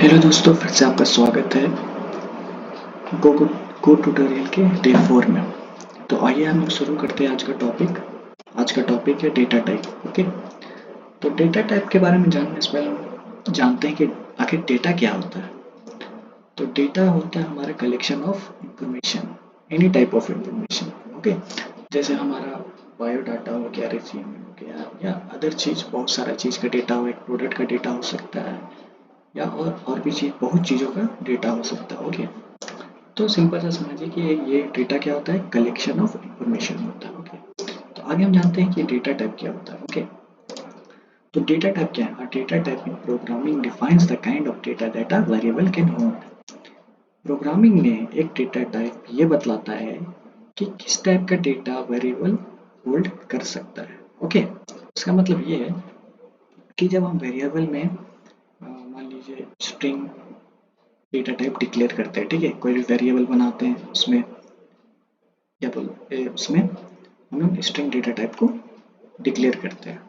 Hello दोस्तों, फिर से आपका स्वागत है गो गो ट्यूटोरियल के डे 4 में। तो आइए हम लोग शुरू करते हैं आज का टॉपिक है डेटा टाइप। ओके, तो डेटा टाइप के बारे में जानने से पहले हम जानते हैं कि आखिर डेटा क्या होता है। तो डेटा होता है हमारा collection of information, any type of information. Okay, जैसे हमारा बायोडाटा हो गया, रिज्यूमे हो गया, या अदर चीज़, बहुत सारा चीज़ का डेटा हो, एक प्रोडक्ट का डेटा हो सकता है, या और भी चीज़, बहुत चीज़ों का डेटा हो सकता है। ओके, तो सिंपल सा समझिए कि ये डेटा क्या होता है, कलेक्शन ऑफ इंफॉर्मेशन होता है। ओके, तो आगे हम जानते हैं कि डेटा टाइप क्या होता है। ओके, तो डेटा टाइप क्या है? Data type in programming defines the kind of data that a variable can hold. Programming में एक डेटा टाइप ये बतलाता है कि किस टाइप का डेटा वेरिएबल होल्ड कर सकता है। ओके, इसका मतलब ये है कि जब हम वेरिएबल में मान लीजिए स्ट्रिंग डेटा टाइप डिक्लेयर करते हैं, ठीक है, कोई भी वेरिएबल बनाते हैं, उसमें क्या बोलते उसमें हम लोग स्ट्रिंग डेटा टाइप को डिक्लेयर करते हैं।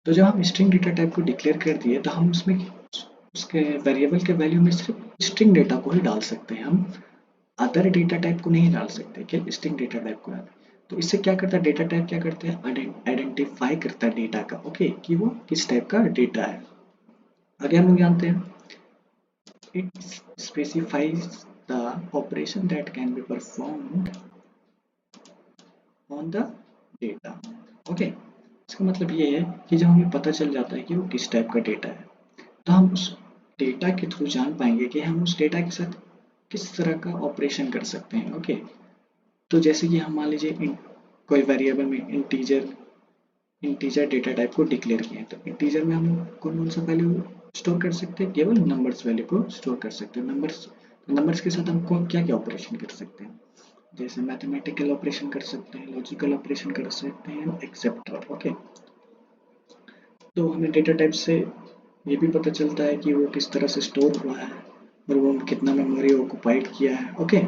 तो जब हम स्ट्रिंग डेटा टाइप को डिक्लेयर कर दिए तो हम उसमें उसके वेरिएबल के वैल्यू में सिर्फ स्ट्रिंग डेटा को ही डाल सकते हैं, हम अदर डेटा टाइप को नहीं डाल सकते कि स्ट्रिंग डेटा टाइप को। तो इससे क्या करता है, डेटा टाइप क्या करते हैं, आइडेंटिफाई करता है डेटा का। ओके, कि वो किस टाइप का डेटा है। आगे हम लोग जानते हैं it specifies the operation that can be performed on the data. Okay, इसका मतलब ये है कि जब हमें पता चल जाता है कि वो किस टाइप का डेटा है, तो हम उस डेटा के थ्रू जान पाएंगे कि हम उस डेटा के साथ किस तरह का ऑपरेशन कर सकते हैं। ओके, तो जैसे कि हम मान लीजिए कोई वेरिएबल में इंटीजर डेटा टाइप को डिक्लेयर किया है, तो इंटीजर में हम कौन कौन सा वैल्यू स्टोर कर सकते हैं, केवल नंबर्स वैल्यू को स्टोर कर सकते हैं। नंबर्स के साथ हम क्या क्या ऑपरेशन कर सकते हैं, जैसे मैथमेटिकल ऑपरेशन कर सकते हैं, लॉजिकल ऑपरेशन कर सकते हैं, एक्सेट्रा। ओके, तो हमें डेटा टाइप से ये भी पता चलता है कि वो किस तरह से स्टोर हुआ है और वो कितना मेमोरी ऑक्युपाइड किया है। ओके,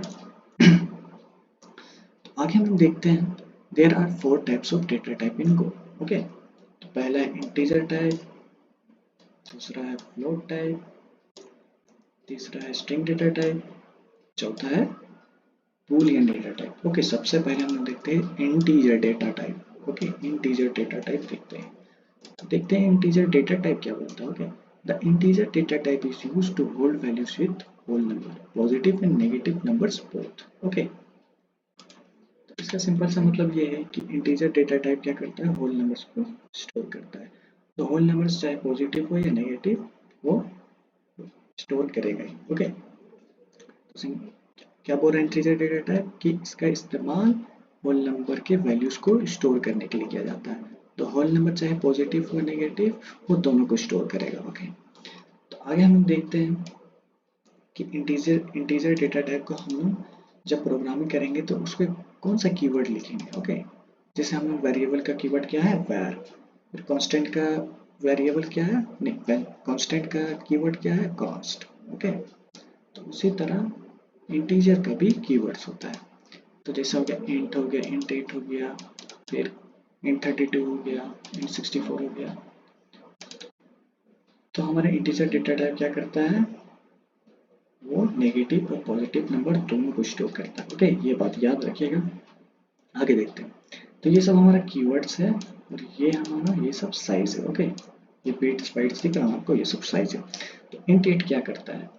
तो आगे हम लोग देखते हैं there are 4 types of data type in Go. Okay, तो पहला है इंटीजर टाइप, दूसरा है फ्लोट टाइप, तीसरा है स्ट्रिंग डेटा टाइप, चौथा है बूलियन डेटा टाइप। ओके, सबसे पहले हम लोग देखते हैं integer data type. Okay, integer data type देखते हैं इंटीजर डेटा टाइप क्या बोलता है। Okay, the integer data type is used to hold values with whole number, positive and negative numbers both. Okay, तो इसका सिंपल सा मतलब ये है कि इंटीजर डेटा टाइप क्या करता है, होल नंबर्स को स्टोर करता है। तो होल नंबर्स चाहे पॉजिटिव हो या नेगेटिव, वो स्टोर करेगा ही। ओके, तो क्या बोल रहा है इंटीजर डेटा टाइप कि इसका इस्तेमाल होल नंबर के वैल्यूज को स्टोर करने के लिए किया जाता है। तो होल नंबर चाहे पॉजिटिव हो नेगेटिव, वो दोनों को स्टोर करेगा। ओके, तो आगे हम देखते हैं कि इंटीजर डेटा टाइप को हम लोग जब प्रोग्रामिंग करेंगे तो उसको कौन सा कीवर्ड लिखेंगे। ओके, जैसे हम लोग वेरिएबल का कीवर्ड क्या है, var, फिर कांस्टेंट का वेरिएबल क्या है, नहीं, कांस्टेंट का कीवर्ड क्या है, const। ओके, तो उसी तरह इंटीजर का भी कीवर्ड्स होता है। तो जैसे हो गया इंट, हो गया इंट 8 हो गया, फिर इंट 32 हो गया, इंट 64 हो गया। तो हमारा इंटीजर डेटा टाइप क्या करता है, वो नेगेटिव और पॉजिटिव नंबर दोनों को स्टोर करता है। ओके, ये बात याद रखिएगा। आगे देखते हैं, तो ये सब हमारा कीवर्ड्स है और ये हमारा ये सब साइज है। ओके, ये बिट्स बाइट्स दिख रहा है आपको, ये सब साइज है। तो इंट 8 क्या करता है,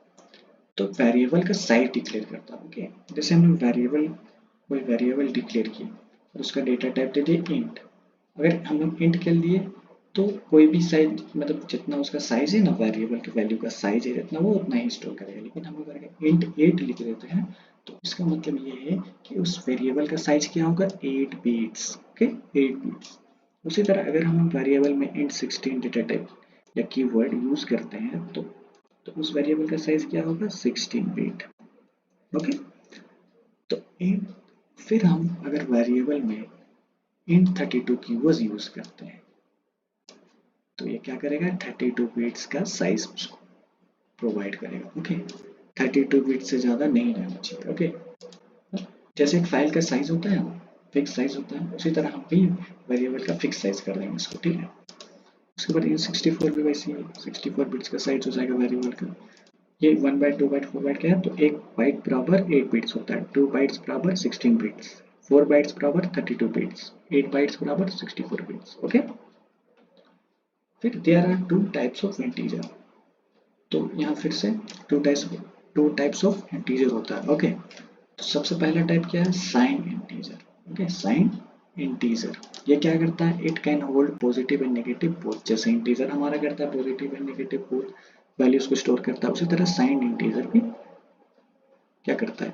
तो वेरिएबल का साइज डिक्लेयर करता है। ओके, जैसे हम कोई वेरिएबल डिक्लेयर किए और उसका डेटा टाइप दे दिए इंट। अगर हम लोग इंट कर लिए तो कोई भी साइज, मतलब जितना उसका साइज है ना, वेरिएबल के वैल्यू का साइज है जितना, वो उतना ही स्टोर करेगा। लेकिन हम अगर इंट 8 लिख देते हैं तो इसका मतलब ये है कि उस वेरिएबल का साइज क्या होगा, 8 बिट्स। Okay, 8 bits. उसी तरह अगर हम वेरिएबल में इंट 16 डेटा टाइप या कीवर्ड यूज करते हैं तो उस वेरिएबल का साइज क्या होगा, 16 बिट। ओके, तो इंट, फिर हम अगर वेरिएबल में इंट 32 कीवर्ड यूज करते हैं तो ये क्या करेगा, 32 बिट्स का साइज उसको प्रोवाइड करेगा। ओके, 32 बिट से ज़्यादा नहीं रहना चाहिए। ओके, जैसे एक फाइल का साइज होता है, फिक्स साइज होता है, उसी तरह हम भी वेरिएबल का फिक्स साइज कर देंगे इसको। ठीक है, उसके बाद इन 64 भी वैसे ही 64 बिट्स का साइज हो जाएगा वेरिएबल का। ये 1 बाइट 2 बाइट 4 बाइट क्या है, तो 1 बाइट बराबर 8 बिट्स होता है, 2 बाइट्स बराबर 16 बिट्स, 4 बाइट्स बराबर 32 बिट्स, 8 बाइट्स बराबर 64 बिट्स। ओके, फिर there are two types of integer. तो यहाँ फिर से टू टाइप्स ऑफ इंटीजर होता है। ओके, तो सबसे पहला टाइप क्या है, sign integer. Okay, sign integer ये क्या करता है, it can hold positive and negative both. जैसे इंटीजर हमारा करता है positive and negative both values को स्टोर करता है, उसी तरह साइन इंटीजर भी क्या करता है,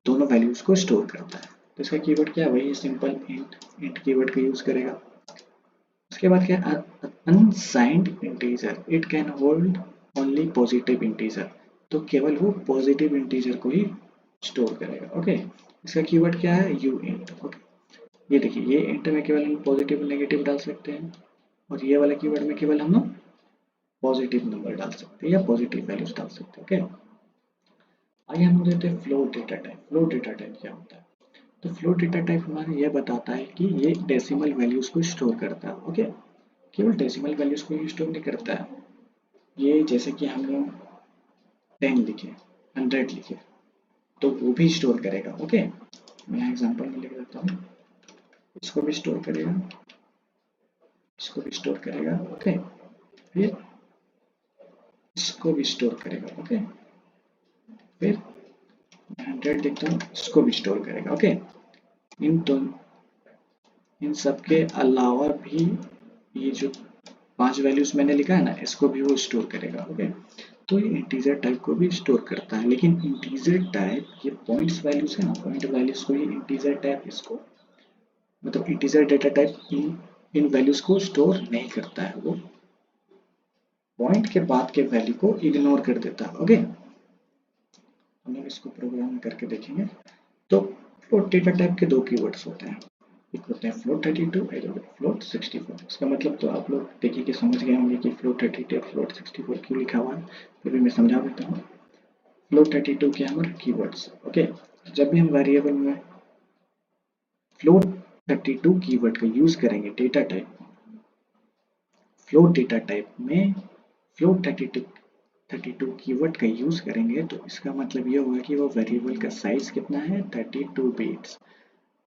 दोनों वैल्यूज को स्टोर करता है। तो इसका कीवर्ड क्या है, वही सिंपल इंट कीवर्ड का यूज करेगा। उसके बाद क्या है, unsigned integer, it can hold only positive integer. तो केवल वो पॉजिटिव इंटीजर को ही स्टोर करेगा। ओके, इसका कीवर्ड क्या है, यू इंट। ओके, ये देखिए, ये इंट में केवल हम पॉजिटिव और नेगेटिव डाल सकते हैं, और ये वाला कीवर्ड में केवल हम पॉजिटिव नंबर डाल सकते हैं या पॉजिटिव वैल्यूज डाल सकते हैं। ओके, आइए हम देते हैं float data type. Float data type क्या होता है, तो फ्लोट डेटा टाइप हमारे यह बताता है कि ये डेसिमल वैल्यूज को स्टोर करता है। ओके, केवल डेसिमल वैल्यूज को ही स्टोर नहीं करता है, ये जैसे कि हम लोग 10 लिखे, 100 लिखे, तो वो भी स्टोर करेगा। ओके, मैं यहाँ एग्जांपल में लिख देता हूँ, इसको भी स्टोर करेगा, इसको भी स्टोर करेगा। ओके, फिर इसको भी स्टोर करेगा। ओके, फिर 100 लिखता हूँ, इसको भी स्टोर करेगा। ओके, इन सब के अलावा भी ये जो 5 वैल्यूज मैंने लिखा है ना, इसको भी वो स्टोर करेगा। ओके, तो ये इंटीजर टाइप को भी स्टोर करता है, लेकिन इंटीजर टाइप ये पॉइंट्स वैल्यूज है ना, पॉइंट वैल्यूज को ही इंटीजर टाइप इसको मतलब इंटीजर डेटा टाइप इन वैल्यूज को स्टोर नहीं करता है, वो पॉइंट के बाद के वैल्यू को इग्नोर कर देता है। ओके, हम लोग इसको प्रोग्राम करके देखेंगे। तो फ्लोट डेटा टाइप के दो कीवर्ड्स होते हैं, एक होते हैं फ्लोट 32, एक होता है फ्लोट 64। इसका मतलब तो आप लोग देखिए कि समझ गए होंगे कि फ्लोट 32 फ्लोट 64 क्यों लिखा हुआ है, फिर भी मैं समझा देता हूँ। फ्लोट 32 के हमारे कीवर्ड्स। ओके, जब भी हम वेरिएबल में फ्लोट 32 कीवर्ड का यूज करेंगे data type, float data type में फ्लोट 32 कीवर्ड का यूज करेंगे, तो इसका मतलब ये होगा कि वो वेरिएबल का साइज कितना है, 32 बिट्स।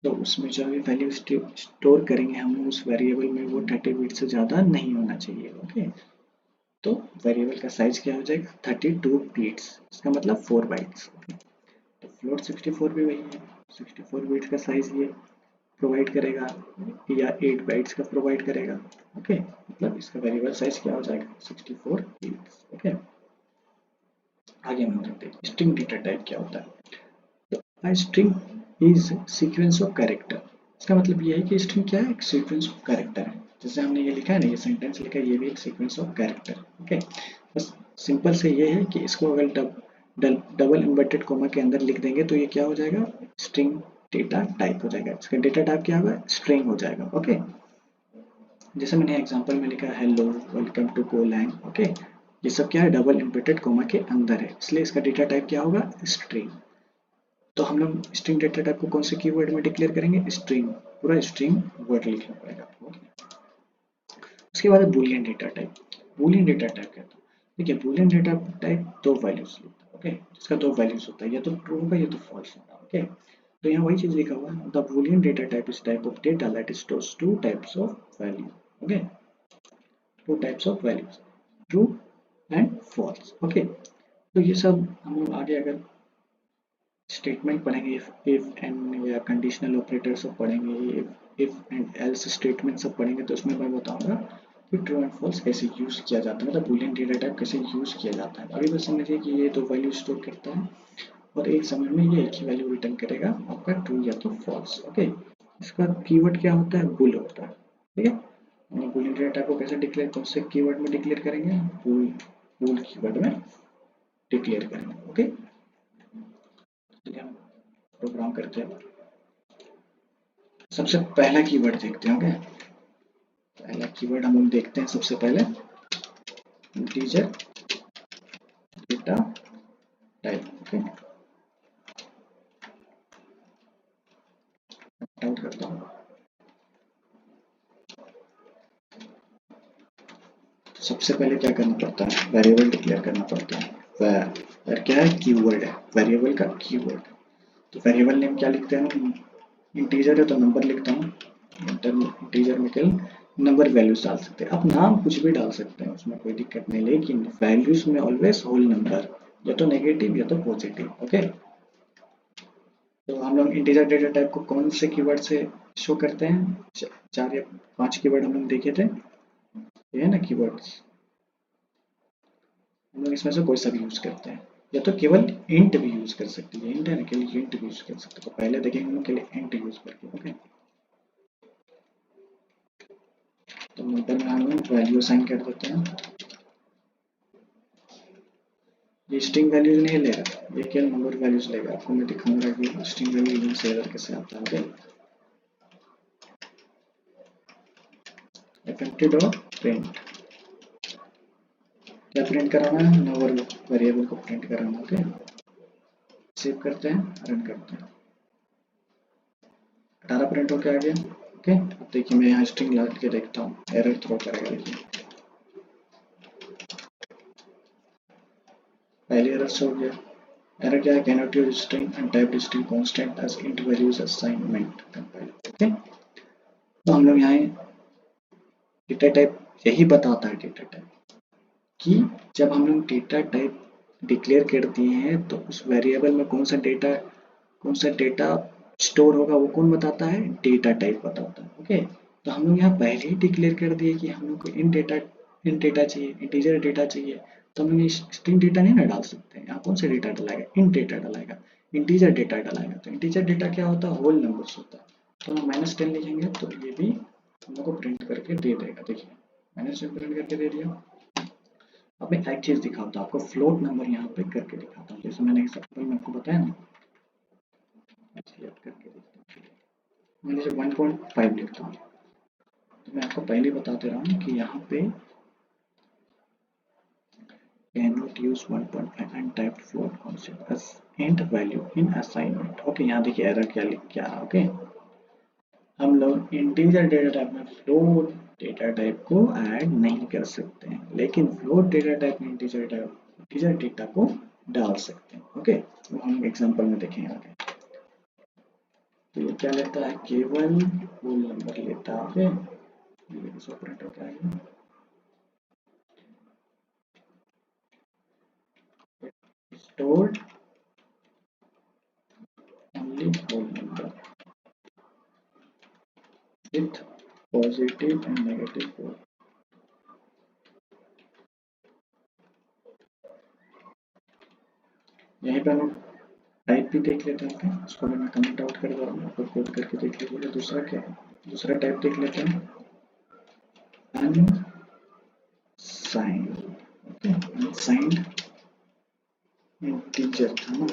तो उसमें जो भी वैल्यू स्टोर करेंगे हम उस वेरिएबल में, वो 30 बिट से ज़्यादा नहीं होना चाहिए। ओके, तो वेरिएबल का साइज क्या हो जाएगा, 32 बिट्स, इसका मतलब 4 बाइट्स। तो फ्लोट 64 भी वही है, 64 बिट्स का साइज ये प्रोवाइड करेगा या 8 बाइट्स का प्रोवाइड करेगा। ओके, मतलब इसका वेरिएबल साइज क्या हो जाएगा, 64 बिट्स। ओके, आगे हम देखते हैं स्ट्रिंग डेटा टाइप क्या होता है। तो string is sequence of character. इसका मतलब ये है कि स्ट्रिंग क्या है, एक सीक्वेंस ऑफ कैरेक्टर है। जैसे हमने ये लिखा है ना, ये सेंटेंस लिखा है, ये भी एक सीक्वेंस ऑफ कैरेक्टर। ओके, बस सिंपल से ये है कि इसको अगर डबल इन्वर्टेड कोमा के अंदर लिख देंगे तो ये क्या हो जाएगा, स्ट्रिंग डेटा टाइप हो जाएगा। इसका डेटा टाइप क्या होगा, स्ट्रिंग हो जाएगा। ओके, जैसे मैंने एग्जांपल में लिखा hello welcome to Golang. Okay, ये सब क्या है, डबल इन्वर्टेड कोमा के अंदर है, इसलिए इसका डेटा टाइप क्या होगा, स्ट्रिंग। तो हम लोग स्ट्रिंग डेटा टाइप को कौन से कीवर्ड में डिक्लेयर करेंगे, स्ट्रिंग, पूरा स्ट्रिंग वर्ड लिखना पड़ेगा आपको। उसके बाद Boolean data type. Boolean data type क्या था, देखिए बूलियन डेटा टाइप दो वैल्यूज लेता है। ओके, जिसका दो वैल्यूज होता है, या तो ट्रू होगा या तो फॉल्स होगा। ओके, तो यहाँ वही चीज लिखा हुआ है, the boolean data type is type of data that stores two types of value. Okay, two types of values, true and false. Okay, तो ये सब हम लोग आगे अगर स्टेटमेंट पढ़ेंगे, इफ एंड या कंडीशनल ऑपरेटर सब पढ़ेंगे, इफ एंड एल्स स्टेटमेंट सब पढ़ेंगे, तो उसमें मैं बताऊंगा कि ट्रू एंड फॉल्स कैसे यूज किया जाता है, मतलब बूलियन डेटा टाइप कैसे यूज किया जाता है। अभी बस समझिए कि ये दो वैल्यू स्टोर करता है और एक समय में ये एक ही वैल्यू रिटर्न करेगा, आपका ट्रू या तो फॉल्स। ओके, इसका कीवर्ड क्या होता है, बुल होता है। ठीक है, बूलियन डेटा टाइप को कैसे डिक्लेयर, कौन से कीवर्ड में डिक्लेयर करेंगे, बुल कीवर्ड में डिक्लेयर करेंगे। ओके, चलिए हम प्रोग्राम करते हैं। सबसे पहला कीवर्ड देखते हैं। ओके, पहला कीवर्ड हम लोग देखते हैं सबसे पहले, integer data type. Okay, out करता हूँ। सबसे पहले क्या करना पड़ता है, वेरिएबल डिक्लेयर करना पड़ता है। वेर क्या है, कीवर्ड है, वेरिएबल का कीवर्ड। तो वेरिएबल नेम क्या लिखते हैं, इंटीजर है तो नंबर लिखता हूँ, इंटीजर में केवल नंबर वैल्यूज डाल सकते हैं। आप नाम कुछ भी डाल सकते हैं, उसमें कोई दिक्कत नहीं, लेकिन वैल्यूज में ऑलवेज होल नंबर, या तो नेगेटिव या तो पॉजिटिव। ओके, तो हम लोग इंटीजर डेटा टाइप को कौन से कीवर्ड से शो करते हैं, 4 या 5 कीवर्ड हम लोग देखे थे, ये है ना कीवर्ड्स। हम लोग इसमें से कोई सा भी यूज करते हैं, या तो केवल इंट भी यूज कर सकते हैं, इंट है ना, केवल इंट भी यूज कर सकते हैं। तो पहले देखेंगे हम लोग केवल इंट यूज करके। ओके, तो नंबर में हम लोग वैल्यू असाइन कर देते हैं। ये स्ट्रिंग वैल्यूज नहीं लेगा, ये केवल नंबर वैल्यूज लेगा। आपको मैं दिखाऊंगा कि स्ट्रिंग वैल्यू यूज से कैसे आता है। ओके, fmt डॉट प्रिंट, क्या प्रिंट कराना है, नंबर वेरिएबल को प्रिंट कराना। ओके, सेव करते हैं, रन करते हैं, 18 प्रिंट होके आ गया। ओके, अब देखिए मैं यहाँ स्ट्रिंग लगा के देखता हूँ, एरर थ्रो करेगा। देखिए पहले एरर शो हो गया। एरर क्या है, cannot use string and type string constant as int values assignment compile. Okay, तो हम लोग यहाँ डेटा टाइप यही बताता है, डेटा टाइप कि जब हम लोग डेटा टाइप डिक्लेयर कर दिए हैं तो उस वेरिएबल में कौन सा डेटा स्टोर होगा, वो कौन बताता है, डेटा टाइप बताता है। ओके, तो हम लोग यहाँ पहले ही डिक्लेयर कर दिए कि हम लोग को इन डेटा चाहिए, इंटीजर डेटा चाहिए, तो हम लोग स्ट्रिंग डेटा नहीं ना डाल सकते। यहाँ कौन सा डेटा डलाएगा, इन डेटा डलाएगा, इंटीजर डेटा डलाएगा। तो इंटीजर डेटा क्या होता है, होल नंबर्स होता है। तो हम -10 लिखेंगे तो ये भी हम लोग को प्रिंट करके दे देगा। देखिए -10 प्रिंट करके दे दिया। अब मैं एक चीज दिखाता हूँ आपको, फ्लोट नंबर यहाँ पे करके दिखाता हूँ, जैसे मैंने एग्जाम्पल में आपको बताया ना, ऐसे याद करके देखता हूँ। मैं जैसे 1.5 लिखता हूँ, तो मैं आपको पहले बता दे रहा हूँ कि यहाँ पे cannot use 1.5 and typed float constant as int value in assignment। Okay, यहाँ देखिए एरर क्या लिख क्या है। ओके, हम लोग इंटीजर डेटा टाइप में फ्लोट डेटा टाइप को ऐड नहीं कर सकते हैं, लेकिन फ्लोट डेटा टाइप में इंटीजर डेटा को डाल सकते हैं। ओके, तो हम एग्जांपल में देखेंगे आगे। तो ये क्या लेता है, केवल होल नंबर लेता है। ओके, ये ऑपरेटर क्या है, stored only whole number with positive and negative both। यहीं पे हम टाइप भी देख लेते हैं। उसको भी मैं कमेंट आउट कर दे रहा हूँ, आपको कोड करके देख लीजिए। दूसरा क्या है, दूसरा टाइप देख लेते हैं, अनसाइंड। ओके, अनसाइंड इंटीजर था ना,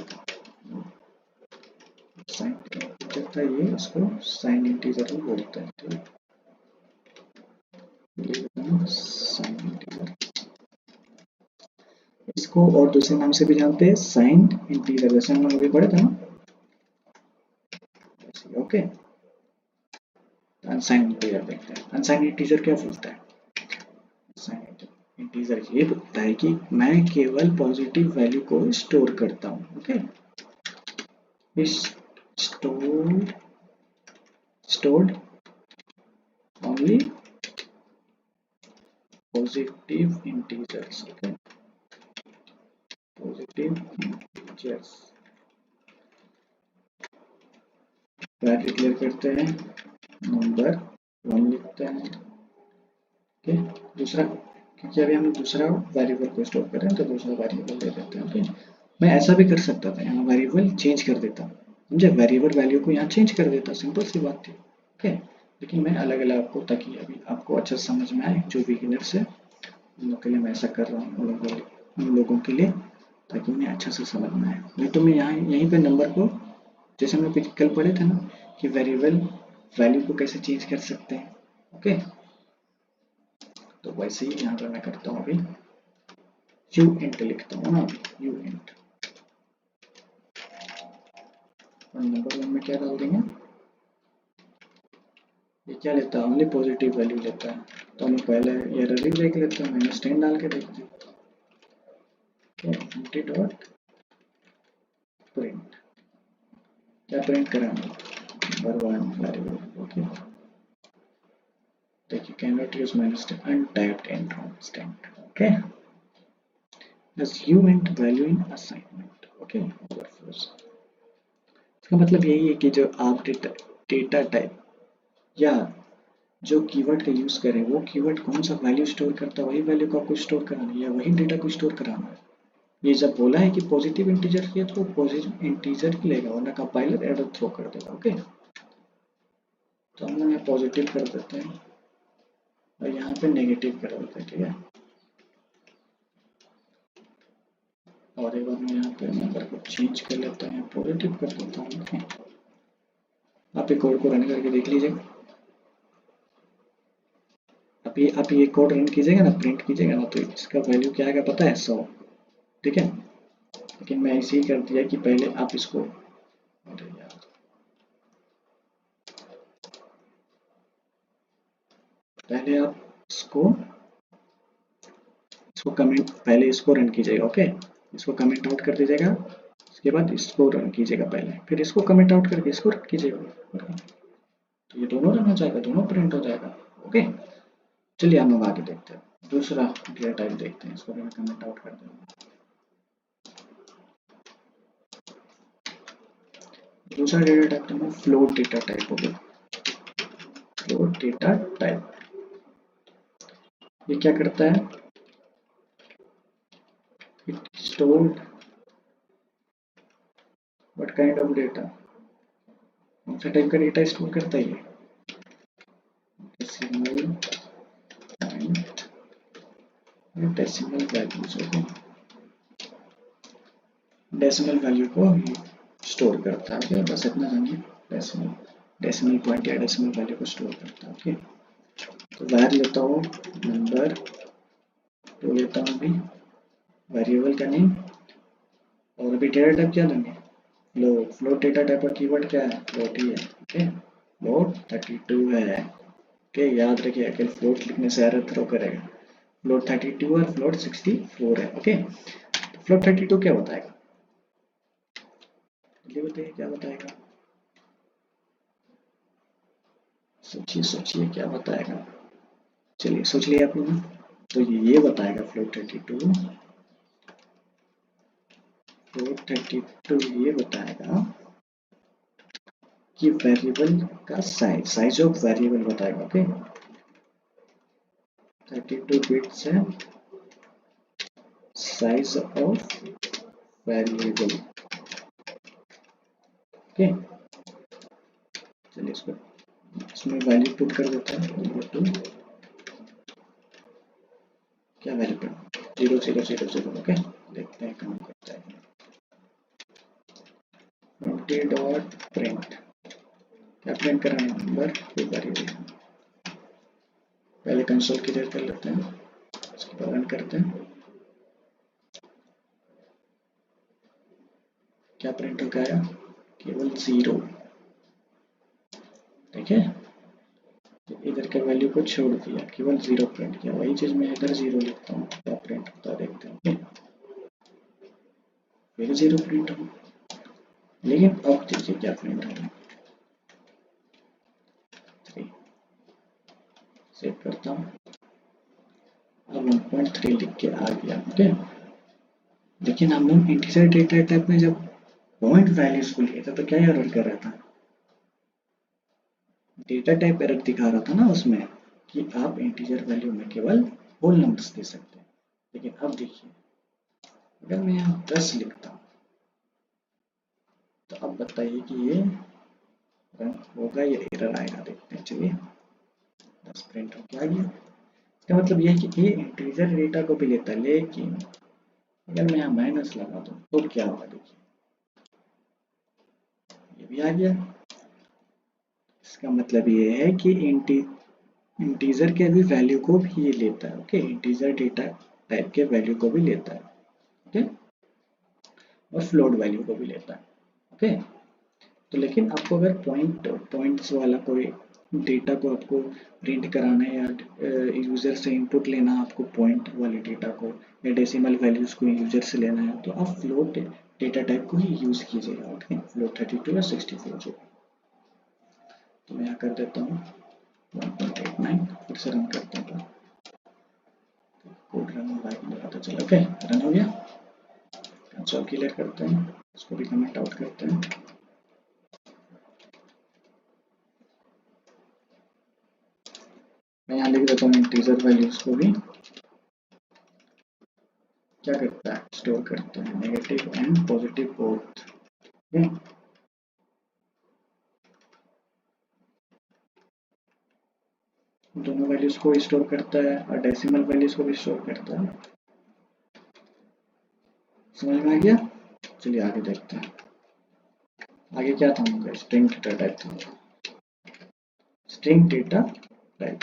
साइंड इंटीजर था ये, इसको साइंड इंटीजर भी बोलते हैं। ठीक, साइंड इंटीजर, इसको और दूसरे नाम से भी जानते हैं, साइंड इंटीजर, जैसे हम लोग अभी पढ़े थे ना। ओके, अनसाइंड इंटीजर देखते हैं। अनसाइंड इंटीजर क्या बोलता है, अनसाइंड इंटीजर ये बोलता है कि मैं केवल पॉजिटिव वैल्यू को स्टोर करता हूँ। Okay, stored only positive integers। okay, positive integers क्या डिक्लेयर करते हैं, नंबर 1 लिखते हैं। ओके, दूसरा, क्योंकि अभी हम दूसरा वेरिएबल को स्टोर कर रहे हैं तो दूसरा वेरिएबल दे देते हैं। ओके, मैं ऐसा भी कर सकता था, यहाँ वेरिएबल चेंज कर देता, समझे, वेरिएबल वैल्यू को यहाँ चेंज कर देता, सिंपल सी बात थी। ओके, लेकिन मैं अलग अलग आपको, ताकि अभी आपको अच्छा समझ में आए, जो बिगिनर्स है उन लोगों के लिए मैं ऐसा कर रहा हूँ, उन लोगों के लिए, ताकि उन्हें अच्छा से समझ में आए। नहीं तो मैं यहाँ यहीं पे नंबर को, जैसे हम लोग कल पढ़े थे ना कि वेरिएबल वैल्यू को कैसे चेंज कर सकते हैं। ओके, तो वैसे ही यहाँ पे मैं करता हूँ, अभी यू इंट लिखता हूँ ना, यू इंट, और नंबर 1 में क्या डाल देंगे, ये क्या लेता है, ओनली पॉजिटिव वैल्यू लेता है। तो हम पहले एरर ही देख लेते हैं, -10 डाल के देखते हैं। empty डॉट प्रिंट, क्या प्रिंट कराना, नंबर 1 वेरिएबल। ओके, देखिए cannot use -10 untyped and constant। Okay, as you went value in assignment। Okay, इसका मतलब यही है कि जो आप डेटा टाइप या जो कीवर्ड का यूज करें, वो कीवर्ड कौन सा वैल्यू स्टोर करता है, वही वैल्यू को आपको स्टोर कराना है या वही डेटा को स्टोर कराना है। ये जब बोला है कि पॉजिटिव इंटीजर किया तो पॉजिटिव इंटीजर ही लेगा, वरना कंपाइलर एरर थ्रो कर देगा। ओके, तो हम यहाँ पॉजिटिव कर देते हैं और यहाँ पे नेगेटिव कर देते हैं। ठीक है, और एक बार मैं यहाँ पे नंबर को चेंज कर लेता हूँ, पॉजिटिव कर देता हूँ। ओके, आप ये कोड को रन करके देख लीजिएगा। आप ये कोड रन कीजिएगा ना, प्रिंट कीजिएगा ना, तो इसका वैल्यू क्या आएगा पता है, 100। ठीक है, लेकिन मैं ऐसे ही कर दिया कि पहले आप इसको, अरे यार, पहले आप इसको कमेंट, पहले इसको रन कीजिएगा। ओके, इसको कमेंट आउट कर दीजिएगा, उसके बाद इसको रन कीजिएगा पहले, फिर इसको कमेंट आउट करके इसको रन कीजिएगा। तो ये दोनों रन हो जाएगा, दोनों प्रिंट हो जाएगा। ओके, चलिए हम लोग आगे देखते हैं, दूसरा डेटा टाइप देखते हैं। इसको मैं कमेंट आउट कर दूंगा। दूसरा डेटा टाइप तो मैं फ्लोट डेटा टाइप हो गया। फ्लोट डेटा टाइप ये क्या करता है, it stored what kind of data, कौन सा टाइप का डेटा स्टोर करता है ये, decimal point, decimal values. Okay, decimal value को स्टोर करता है। ओके, बस इतना जानिए, डेसिमल पॉइंट या डेसिमल वैल्यू को स्टोर करता है। ओके, तो वैर लेता हूँ नंबर, तो लेता हूँ अभी वेरिएबल का नेम, और अभी डेटा टाइप क्या लेंगे, फ्लोट। फ्लोट डेटा टाइप का कीवर्ड क्या है, फ्लोट ही है। ओके, फ्लोट 32 है। ओके, याद रखिए, अगर फ्लोट लिखने से एरर थ्रो करेगा। फ्लोट 32 और फ्लोट 64 है। ओके, तो फ्लोट 32 क्या बताएगा, ये बताइए क्या बताएगा, सोचिए सोचिए क्या बताएगा, चलिए सोच लिया आप लोगों ने। तो ये बताएगा फ्लोट 32 ये बताएगा कि वेरिएबल का साइज ऑफ वेरिएबल बताएगा। ओके, 32 बिट्स है साइज ऑफ वेरिएबल। ओके, चलिए इसमें वैल्यू पुट कर देते हैं, क्या वैल्यू पुट, 0 0 0 0। ओके, देखते हैं काम करता है। empty डॉट प्रिंट, क्या प्रिंट कराना, नंबर वेरिएबल। पहले कंसोल क्लियर कर लेते हैं, इसके बाद रन करते हैं। क्या प्रिंट हो गया, केवल 0। ठीक है, इधर के वैल्यू को छोड़ दिया, केवल 0 प्रिंट किया। वही चीज मैं इधर 0 लिखता हूँ, क्या प्रिंट होता है देखते हैं। फिर 0 प्रिंट हो, लेकिन अब देखिए क्या प्रिंट हो रहा है। 3 सेव करता हूँ, अब 1.3 लिख के आ गया। ओके, लेकिन हम लोग इंटीजर डेटा टाइप में जब पॉइंट वैल्यूज को लिए थे तो क्या एरर कर रहा था, डेटा टाइप एरर दिखा रहा था ना उसमें, कि आप इंटीजर वैल्यू में केवल होल नंबर्स दे सकते हैं। लेकिन अब देखिए, अगर मैं यहाँ 10 लिखता हूँ तो अब बताइए कि ये रन होगा या एरर आएगा, देखते हैं। चलिए 10 प्रिंट हो क्या गया, इसका मतलब यह है कि ये इंटीजर डेटा को भी लेता है, लेकिन अगर मैं यहाँ माइनस लगा दूँ तो क्या होगा, देखिए ये भी आ गया। इसका मतलब ये है कि इंटीजर के भी वैल्यू को भी ये लेता है। ओके, इंटीजर डेटा टाइप के वैल्यू को भी लेता है। ओके, और फ्लोट वैल्यू को भी लेता है। ओके, तो लेकिन आपको अगर पॉइंट्स वाला कोई डेटा को आपको प्रिंट कराना है या यूज़र से इनपुट लेना है आपको पॉइंट वाले डेटा को या डेसिमल वैल्यूज़ को यूज़र से लेना है तो आप फ्लोट डेटा टाइप को ही यूज़ कीजिएगा। ओके, फ्लोट 32 या 64 जो। तो मैं यहाँ कर देता हूँ 1.89, फिर से रन करता हूँ, कोड रन हो रहा है कि नहीं पता चला। ओके, रन हो गया। कंसोल क्लियर करते हैं, इसको भी कमेंट आउट करते हैं। मैं यहाँ लिख देता हूँ इंटीजर वैल्यूज को भी क्या करता है, स्टोर करता है, नेगेटिव एंड पॉजिटिव बोथ। दोनों वैल्यूज को स्टोर करता है और डेसिमल वैल्यूज को भी स्टोर करता है। समझ में आ गया? चलिए आगे देखते हैं। आगे क्या था हमारा, स्ट्रिंग डेटा टाइप था। String data type,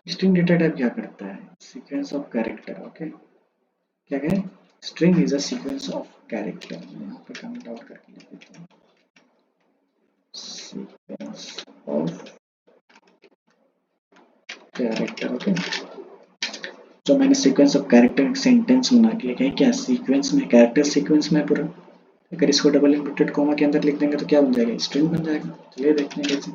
string data type क्या करता है, सीक्वेंस ऑफ कैरेक्टर। ओके, क्या कहें, string is a sequence of character. यहाँ पे कमेंट आउट करके लिख देता हूँ, सीक्वेंस ऑफ कैरेक्टर। ओके, तो मैंने सीक्वेंस ऑफ कैरेक्टर सेंटेंस बना के लिखा है, क्या सीक्वेंस में, कैरेक्टर सीक्वेंस में पूरा। अगर इसको डबल इनवर्टेड कॉमा के अंदर लिख देंगे तो क्या बन जाएगा, स्ट्रिंग बन जाएगा। चलिए देखते हैं कैसे।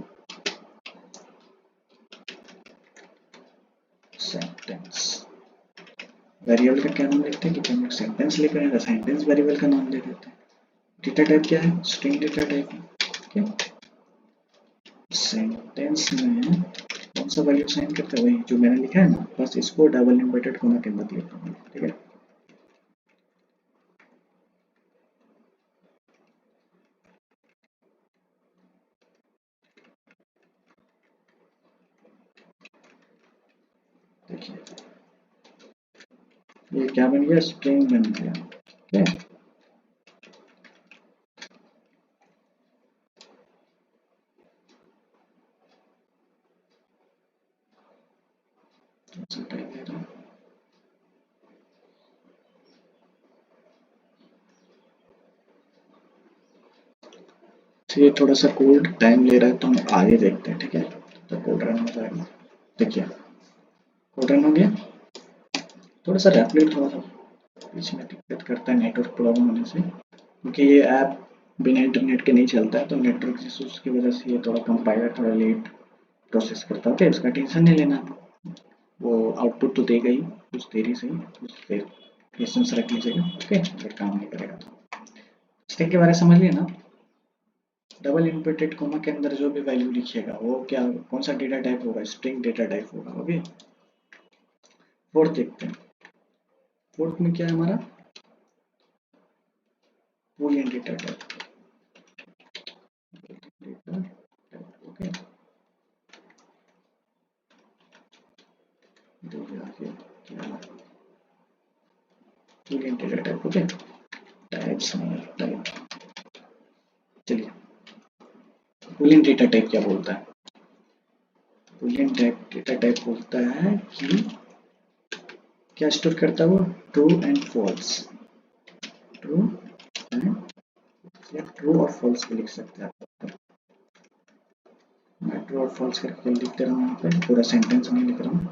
सेंटेंस वेरिएबल का क्या नाम लिखते हैं, कि हम सेंटेंस लिख रहे हैं तो सेंटेंस वेरिएबल का नाम दे देते हैं। डेटा टाइप क्या है, स्ट्रिंग डेटा टाइप है। ओके, सेंटेंस में कौन सा वैल्यू साइन करता है, वही जो मैंने लिखा है ना, बस इसको डबल इनवर्टेड कॉमा के अंदर लिख दूंगा। ठीक है, देखिए ये क्या बन गया, स्ट्रिंग बन गया। ठीक है, टाइप दे रहा हूँ। तो ये थोड़ा सा कोड टाइम ले रहा है तो हम आगे देखते हैं। ठीक है, तो कोड रन हो जाएगा। देखिए कोड रन हो गया। थोड़ा सा रैपिड, थोड़ा सा बीच में दिक्कत करता है नेटवर्क प्रॉब्लम होने से, क्योंकि ये ऐप बिना इंटरनेट के नहीं चलता है, तो नेटवर्क इश्यूज की वजह से ये थोड़ा कंपाइलर थोड़ा लेट प्रोसेस करता है। ओके, इसका टेंशन नहीं लेना, वो आउटपुट तो देगा ही, कुछ देरी से ही, कुछ देर पेशेंस रख लीजिएगा। ओके, अगर काम नहीं करेगा तो स्ट्रिंग के बारे में समझ लिया ना। डबल इनवर्टेड कॉमा के अंदर जो भी वैल्यू लिखिएगा वो क्या, कौन सा डेटा टाइप होगा, स्ट्रिंग डेटा टाइप होगा। ओके, फोर्थ देखते हैं। फोर्थ में क्या है हमारा, Boolean data type. Data type okay, Boolean data type. Okay, types में टाइप। चलिए, बूलियन डेटा टाइप क्या बोलता है, बूलियन डेटा टाइप बोलता है कि क्या स्टोर करता है वो, true and false. True and, या ट्रू और फॉल्स भी लिख सकते हैं आप। मैं ट्रू और फॉल्स करके लिख दे रहा हूँ, यहाँ पे पूरा सेंटेंस नहीं लिख रहा हूँ,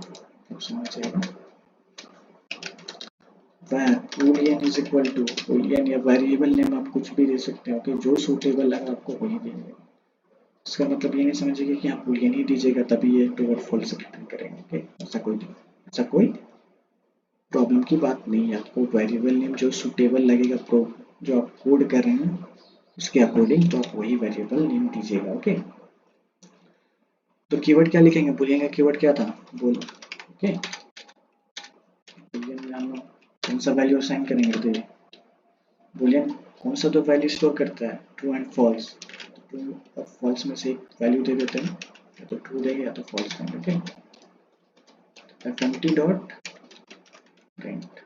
आप समझ जाएगा। वह boolean is equal to, boolean या वेरिएबल नेम आप कुछ भी दे सकते हो कि जो सूटेबल लगा आपको वही देंगे। इसका मतलब ये नहीं समझिए कि आप बूलियन ही दीजिएगा तभी ये ट्रू और फॉल्स रिटर्न करेंगे। ओके, ऐसा कोई प्रॉब्लम की बात नहीं है। आपको वेरिएबल नेम जो सूटेबल लगेगा, प्रो जो आप कोड कर रहे हैं उसके अकॉर्डिंग, तो आप वही वेरिएबल नेम दीजिएगा। ओके, तो कीवर्ड क्या लिखेंगे, बूलियन का कीवर्ड क्या था, बोल। ओके, बूलियन में हम कौन सा वैल्यू असाइन करेंगे, तो बूलियन कौन सा तो वैल्यू स्टोर करता है, ट्रू एंड फॉल्स। तो ट्रू और फॉल्स में से एक वैल्यू दे देते हैं, या तो ट्रू देंगे या तो फॉल्स देंगे। Okay, fmt dot print,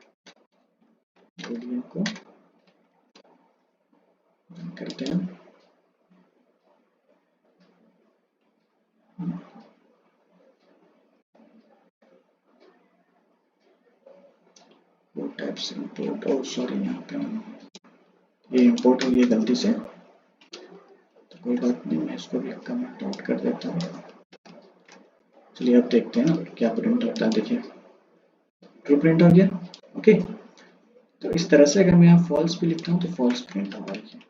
Boolean को करते हैं, वो टाइप से इंपोर्ट, ओ सॉरी यहाँ पे ये इंपोर्ट हो गया गलती से, तो कोई बात नहीं, मैं इसको भी कमेंट आउट कर देता हूँ। चलिए अब देखते हैं ना क्या प्रिंट होता है। देखिए ट्रू प्रिंट हो गया। ओके, तो इस तरह से अगर मैं यहाँ फॉल्स भी लिखता हूँ तो फॉल्स प्रिंट होगा। देखिए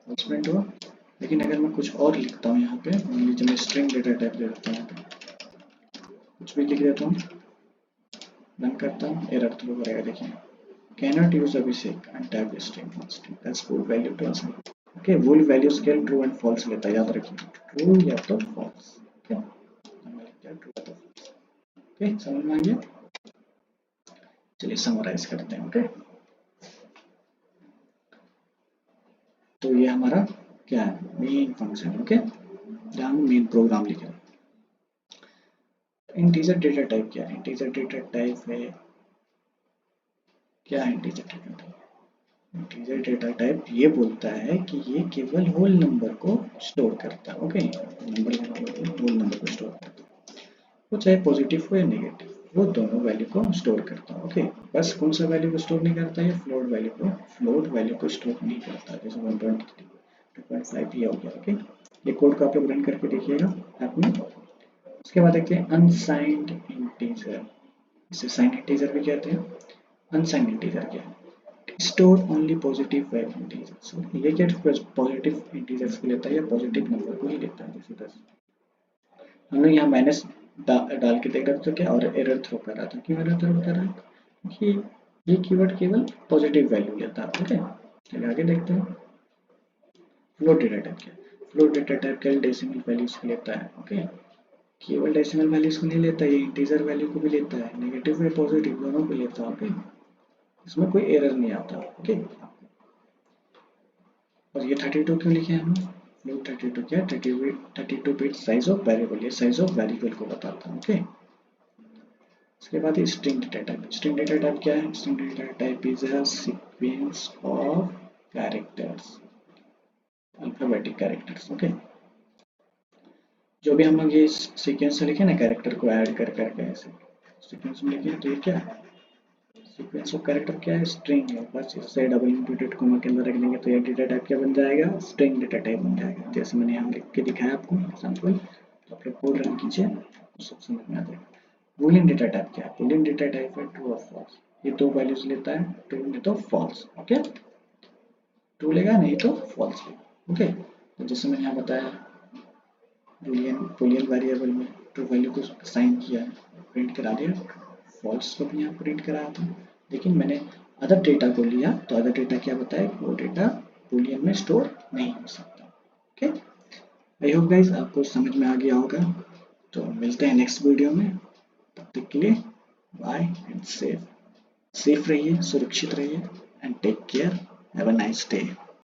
फॉल्स प्रिंट हुआ। लेकिन अगर मैं कुछ और लिखता हूँ यहाँ पे, मान लीजिए मैं स्ट्रिंग डेटा टाइप ले लेता हूँ, यहाँ पे कुछ भी लिख देता हूँ, रन करता हूँ, एरर थ्रो करेगा। देखिए cannot use Abhishek and type string constant, that's bool value to assign। Okay, bool value scale true and false लेता है, याद रखिए ट्रू या तो फॉल्स। ओके, मैं लिखता हूँ ट्रू या तो फॉल्स। ओके, समझ में आ गया। चलिए समराइज करते हैं। ओके, तो ये हमारा क्या है, मेन फंक्शन। ओके, जहाँ हम मेन प्रोग्राम लिख रहे हैं। इंटीजर डेटा टाइप क्या है? इंटीजर डेटा टाइप है क्या है integer data type? Integer data type ये बोलता है कि ये केवल होल नंबर को स्टोर करता है। ओके, नंबर होल नंबर को स्टोर करता है, वो चाहे पॉजिटिव हो या नेगेटिव, वो दोनों वैल्यू को स्टोर करता है। ओके, बस कौन सा वैल्यू को स्टोर नहीं करता है? फ्लोट वैल्यू को स्टोर नहीं करता, जैसे 123 2.5 ये हो गया। ओके, ये कोड को आप लोग रन करके देखिएगा ऐप में। उसके बाद देखते हैं अनसाइंड इंटीजर। इसे साइंड इंटीजर भी कहते हैं। अनसाइंड इंटीजर क्या है? Store only positive integers. ये क्या पॉजिटिव इंटीजर्स को लेता है या पॉजिटिव नंबर को ही लेता है। जैसे 10 हम लोग यहाँ माइनस डाल के देख रहे थे क्या, और एरर थ्रो कर रहा था। क्यों एरर थ्रो कर रहा है? कि ये कीवर्ड केवल पॉजिटिव वैल्यू लेता है। ओके, चलिए आगे देखते हैं। फ्लोट डेटा टाइप क्या? फ्लोट डेटा टाइप केवल डेसिमल वैल्यूज को लेता है। ओके, केवल डेसिमल वैल्यूज को नहीं लेता, ये इंटीजर वैल्यू को भी लेता है, नेगेटिव या पॉजिटिव दोनों को लेता है। ओके, इसमें कोई एरर नहीं आता। ओके, और ये 32 क्यों लिखे हैं हम? फ्लोट 32 क्या है? 32 बिट साइज ऑफ वेरिएबल, ये साइज ऑफ वेरिएबल को बताता है। ओके, उसके बाद string data type. String data type क्या है? String data type is a sequence of characters, alphabetic characters. Okay, जो भी हम लोग ये सीक्वेंस से लिखे ना, कैरेक्टर को ऐड कर करके ऐसे सीक्वेंस में लिखे, तो ये क्या है? सीक्वेंस ऑफ कैरेक्टर क्या है? स्ट्रिंग है। बस इससे डबल इंक्लूडेड कोमा के अंदर रख देंगे तो ये डेटा टाइप क्या बन जाएगा? स्ट्रिंग डेटा टाइप बन जाएगा। जैसे मैंने यहाँ लिख के दिखाया आपको एग्जाम्पल, तो आप लोग कोड रन कीजिए, सब समझ में आ जाएगा। बूलियन डेटा टाइप क्या है? बूलियन डेटा टाइप है ट्रू और फॉल्स। ये दो वैल्यूज लेता है, ट्रू नहीं तो फॉल्स। ओके, ट्रू लेगा नहीं तो फॉल्स लेगा। ओके, तो जैसे मैंने यहाँ बताया, बूलियन वेरिएबल में ट्रू वैल्यू को असाइन किया, प्रिंट करा दिया, फॉल्स को भी यहाँ प्रिंट कराया था। लेकिन मैंने अदर डेटा को लिया, तो अदर डेटा क्या बताया? वो डेटा बूलियन में स्टोर नहीं हो सकता। ओके, आई होप गाइस आपको समझ में आ गया होगा। तो मिलते हैं नेक्स्ट वीडियो में, तब तक के लिए बाय एंड सेफ रहिए, सुरक्षित रहिए and take care. Have a nice day.